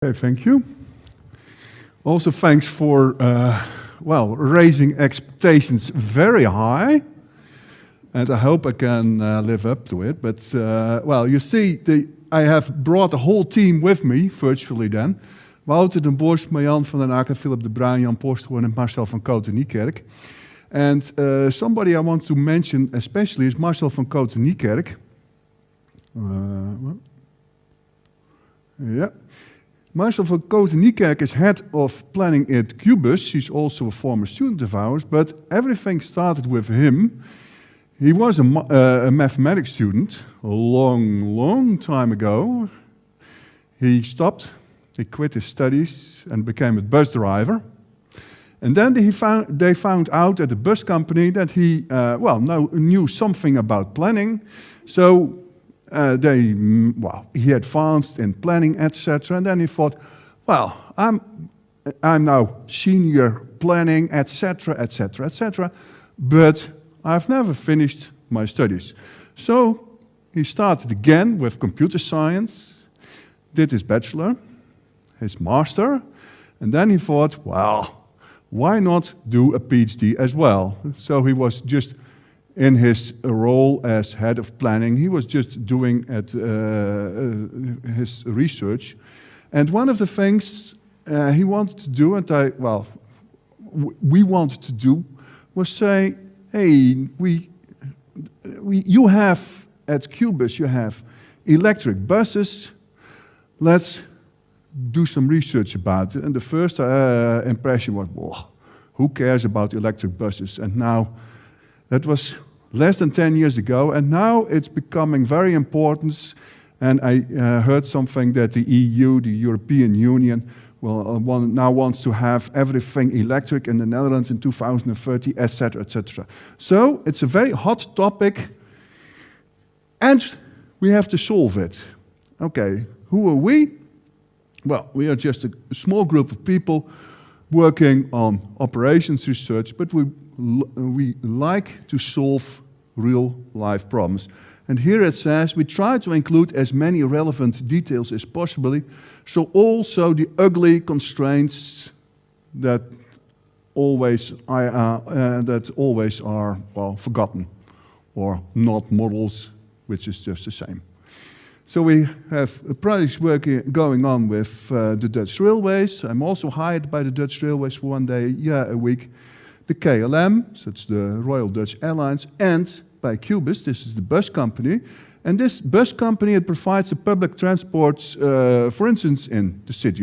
Okay, thank you. Also, thanks for, raising expectations very high. And I hope I can live up to it. But, you see, I have brought the whole team with me, virtually then. Wouter den Bosch, Marjan van den Akker, Philip de Bruin, Jan Posthoorn, and Marcel van Cote-Niekerk. And somebody I want to mention especially is Marcel van Cote-Niekerk. Marcel van Cote-Niekerk is head of planning at Qbuzz. He's also a former student of ours, but everything started with him. He was a mathematics student a long time ago. He stopped, he quit his studies and became a bus driver. And then they found out at the bus company that he knew something about planning. So he advanced in planning, etc. And then he thought, well, I'm now senior planning, etc., etc., etc. But I've never finished my studies. So he started again with computer science, did his bachelor, his master, and then he thought, well, why not do a PhD as well? So he was just in his role as head of planning, he was just doing his research. And one of the things he wanted to do, and we wanted to do, was say, hey, you have, at Qbuzz, you have electric buses. Let's do some research about it. And the first impression was, well, who cares about electric buses? And now, that was less than 10 years ago, and now it's becoming very important. And I heard something that the EU, the European Union, now wants to have everything electric in the Netherlands in 2030, etc., etc. So it's a very hot topic, and we have to solve it. Okay, who are we? Well, we are just a small group of people working on operations research, but we like to solve real-life problems. And here it says, we try to include as many relevant details as possible, so also the ugly constraints that always are forgotten, or not models, which is just the same. So we have a project going on with the Dutch Railways. I'm also hired by the Dutch Railways for one day a week. The KLM, so it's the Royal Dutch Airlines, and by Qbuzz, this is the bus company. And this bus company, it provides a public transport, for instance, in the city